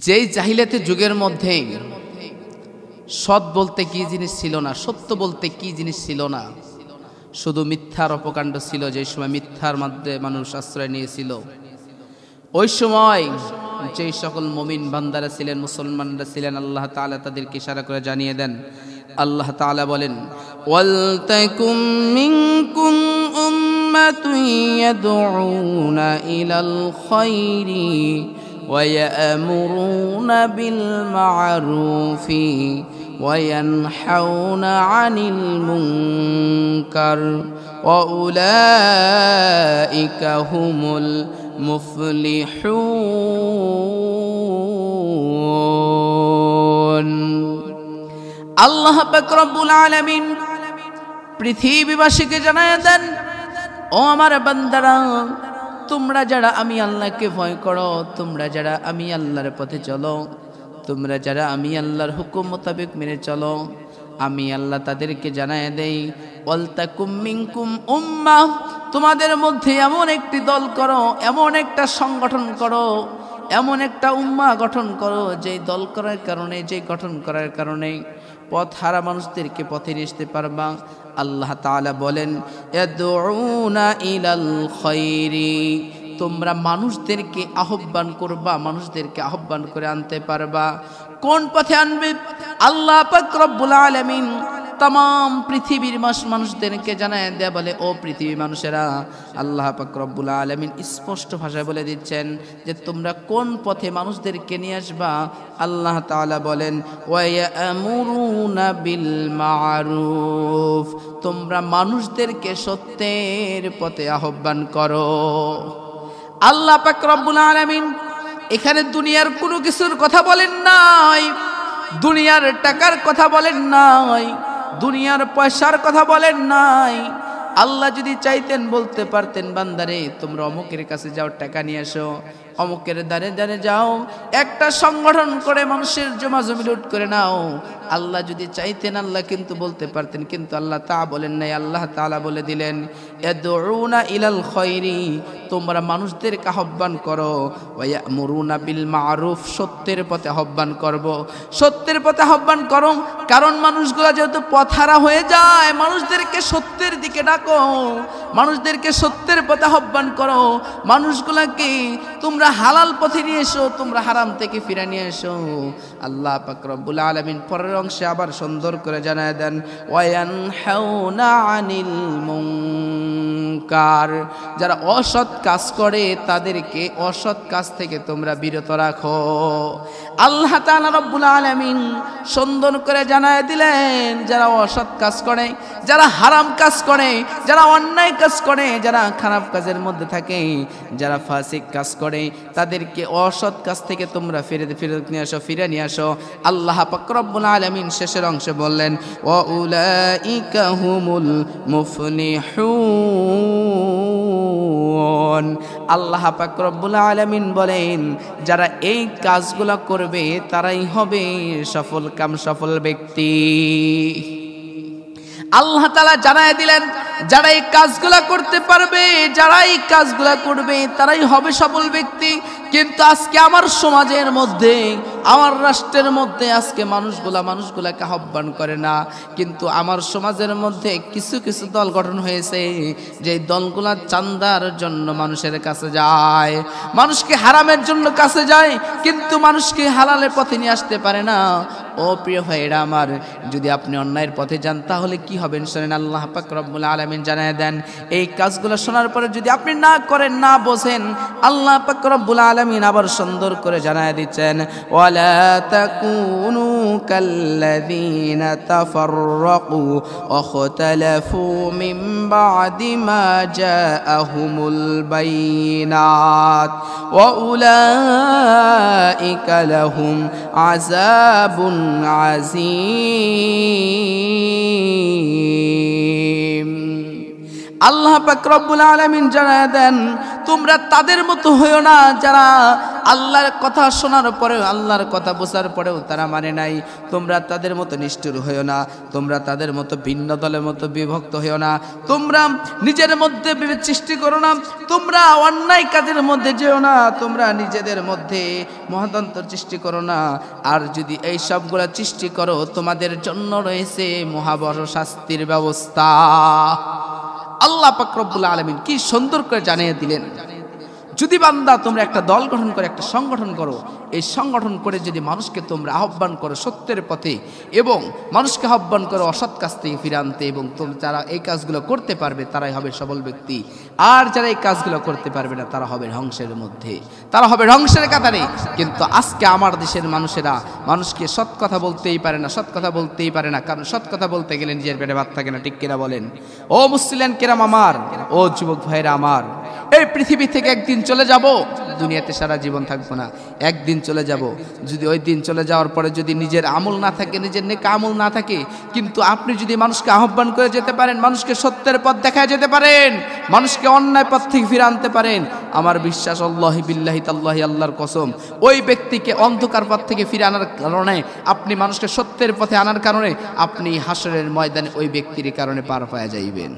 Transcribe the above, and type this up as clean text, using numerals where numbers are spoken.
যেই জাহিলিয়াতের যুগের মধ্যে সৎ বলতে কি জিনিস ছিল না, সত্য বলতে কি জিনিস ছিল না, শুধু মিথ্যার অপকাণ্ড ছিল। যে সময় মিথ্যার মধ্যে মানুষ আশ্রয় নিয়েছিল, ওই সময় যেই সকল মুমিন বান্দারা ছিলেন, মুসলমানরা ছিলেন, আল্লাহ তাআলা তাদেরকে ইশারা করে জানিয়ে দেন। আল্লাহ তাআলা বলেন, ওয়ালতাকুম মিনকুম উম্মাতুন ইয়াদউনা ইলাল খায়রি ওয়া ইয়ামুরুনা বিল মা'রুফি ওয়া ইয়ানহাউনা আনিল মুনকার ওয়া উলাইকা হুমুল মুফলিহুন। আল্লাহ পাক রব্বুল আলামিন পৃথিবীবাসীকে জানায় দেন, ও আমার বান্দারা, তোমরা যারা আমি আল্লাহকে ভয় করো, তোমরা যারা আমি আল্লাহর পথে চলো, তোমরা যারা আমি আল্লাহর হুকুম মোতাবেক মেনে চলো, আমি আল্লাহ তাদেরকে জানায় দেই, ওয়ালতাকুম মিনকুম উম্মাহ, তোমাদের মধ্যে এমন একটি দল করো, এমন একটা সংগঠন করো, এমন একটা উম্মাহ গঠন করো, যেই দল করার কারণে, যেই গঠন করার কারণে পথ হারা মানুষদেরকে পথে নিয়ে আসতে পারবা। আল্লাহ তাআলা বলেন, ইয়াদউনা ইলাল খায়রি, তোমরা মানুষদেরকে আহ্বান করবা, মানুষদেরকে আহ্বান করে আনতে পারবা। কোন পথে আনবে? আল্লাহ পাক রব্বুল আলামিন तमाम पृथिवीर মানুষদেরকে জানায় দেয়া বলে, ও পৃথিবীর মানুষেরা, আল্লাহ পাক রব্বুল আলামিন স্পষ্ট ভাষায় বলে দিচ্ছেন যে তোমরা কোন পথে মানুষদেরকে নিয়ে আসবা। আল্লাহ তাআলা বলেন, ওয়া ইয়ামুরুনা বিল মা'রুফ, তোমরা মানুষদেরকে সত্যের পথে আহ্বান করো। আল্লাহ পাক রব্বুল আলামিন এখানে দুনিয়ার কোনো কিছুর কথা বলেন নাই, দুনিয়ার টাকার কথা বলেন নাই, দুনিয়ার পয়সার কথা বলেন নাই। আল্লাহ যদি চাইতেন বলতে পারতেন, বান্দারে তোমরা অমুকের কাছে যাও, টাকা নিয়ে আসো, অমুকের দ্বারে দ্বারে যাও, একটা সংগঠন করে মানুষের জমা জমি লুট করে নাও। আল্লাহ যদি চাইতেন আল্লাহ কিন্তু বলতে পারতেন, কিন্তু আল্লাহ তা বলেন নাই। আল্লাহ তাআলা বলে দিলেন, ইয়াদউনা ইলাল খায়রি, তোমরা মানুষদেরকে আহ্বান করো, ওয়া ইয়ামুরুনা বিল মা'রুফ, সত্যের পথে আহ্বান করব, সত্যের পথে আহ্বান করো। কারণ মানুষগুলা যেহেতু পথহারা হয়ে যায়, মানুষদেরকে সত্যের দিকে ডাকো, মানুষদেরকে সত্যের পথে আহ্বান করো, মানুষগুলাকে তোমরা হালাল পথে নিয়ে এসো, তোমরা হারাম থেকে ফিরে নিয়ে এসো। আল্লাহ পাক রব্বুল আলামিন পরের অংশে আবার সুন্দর করে জানায় দেন, ওয়া ইয়ানহাউনা আনিল মুনকার, যারা অসৎ কাজ করে তাদেরকে অসৎ কাজ থেকে তোমরা বিরত রাখো। আল্লাহ তাআলা রব্বুল আলামিন সুন্দর করে জানায় দিলেন, যারা অসৎ কাজ করে, যারা হারাম কাজ করে, যারা অন্যায় কাজ করে, যারা খারাপ কাজের মধ্যে থাকে, যারা ফাসিক কাজ করে, তাদেরকে অসৎ কাজ থেকে তোমরা ফিরে নিয়ে আসো। আল্লাহ পাক রব্বুল আলামিন শেষের অংশে বললেন, ওয়া উলাইকা হুমুল মুফলিহুন। আল্লাহ পাক রব্বুল আলামিন বলেন, যারা এই কাজগুলো করবে তারাই হবে সফল ব্যক্তি। আল্লাহ তাআলা জানায় দিলেন, যারা এই কাজগুলা করতে পারবে, যারা এই কাজগুলা করবে তারাই হবে সফল ব্যক্তি। কিন্তু আজকে আমার সমাজের মধ্যে, আমার রাষ্ট্রের মধ্যে আজকে মানুষগুলাকে আহ্বান করে না। কিন্তু আমার সমাজের মধ্যে কিছু কিছু দল গঠন হয়েছে, যে দলগুলা চাঁদার জন্য মানুষের কাছে যায়, মানুষকে হারামের জন্য কাছে যায়, কিন্তু মানুষকে হালালের পথে নিয়ে আসতে পারে না। ও প্রিয় ভাইরা আমার, যদি আপনি অন্যায়ের পথে যান তাহলে কি হবেন শুনেন। আল্লাহ পাক রব্বুল আলামিন জানায় দেন, এই কাজগুলো শোনার পরে যদি আপনি না করেন, না বোঝেন, আল্লাহ পাক রব্বুল আলামিন আবার সুন্দর করে জানায় দিচ্ছেন, ওয়ালা তাকুনু কাল্লাযীনা তাফাররাকু ওয়া ইখতালাফু মিন বা'দি মা জাআহুমুল বাইয়িনাত ওয়া উলাইকা লাহুম আযাবুন আযীম। আল্লাহ পাক রব্বুল আলামিন জানায় দেন, তোমরা তাদের মতো হইও না যারা আল্লাহর কথা শোনার পরেও, আল্লাহর কথা বোঝার পরেও তারা মানে নাই। তোমরা তাদের মতো নিষ্ঠুর হইও না, তোমরা তাদের মতো ভিন্ন দলের মতো বিভক্ত হইও না, তোমরা নিজের মধ্যে বিভেদ সৃষ্টি করো না, তোমরা অন্যায় কাজের মধ্যে যেও না, তোমরা নিজেদের মধ্যে মহাতন্ত্র সৃষ্টি করো না। আর যদি এই সবগুলা সৃষ্টি করো তোমাদের জন্য রয়েছে মহাবড় শাস্তির ব্যবস্থা। আল্লাহ পাক রব্বুল আলামিন কি সুন্দর করে জানিয়ে দিলেন, যদি বান্দা তোমরা একটা দল গঠন করে একটা সংগঠন করো, এই সংগঠন করে যদি মানুষকে তোমরা আহ্বান করো সত্যের পথে এবং মানুষকে আহ্বান করো অসৎ কাজ থেকে ফিরে আনতে, এবং যারা এই কাজগুলো করতে পারবে তারাই হবে সবল ব্যক্তি, আর যারা এই কাজগুলো করতে পারবে না তারা হবে ধ্বংসের মধ্যে, তারা হবে ধ্বংসের কাতারে। কিন্তু আজকে আমার দেশের মানুষেরা মানুষকে সৎ কথা বলতেই পারে না, সৎ কথা বলতেই পারে না, কারণ সৎ কথা বলতে গেলে নিজের পেটে ভাত থাকে না। ঠিক কিনা বলেন? ও মুসলিম কেরাম আমার, ও যুবক ভাইরা আমার, এই পৃথিবী থেকে একদিন চলে যাব, দুনিয়াতে সারা জীবন থাকবো না, একদিন চলে যাব। যদি ওই দিন চলে যাওয়ার পরে যদি নিজের আমল না থাকে, নিজের নেক আমল না থাকে, কিন্তু আপনি যদি মানুষকে আহ্বান করে যেতে পারেন, মানুষকে সত্যের পথ দেখায় যেতে পারেন, মানুষকে অন্যায় পথ থেকে ফিরে আনতে পারেন, আমার বিশ্বাস আল্লাহি বিল্লাহি তাল্লাহি, আল্লাহর কসম, ওই ব্যক্তিকে অন্ধকার পথ থেকে ফিরে আনার কারণে, আপনি মানুষকে সত্যের পথে আনার কারণে আপনি হাসরের ময়দানে ওই ব্যক্তির কারণে পার পাওয়া যাইবেন।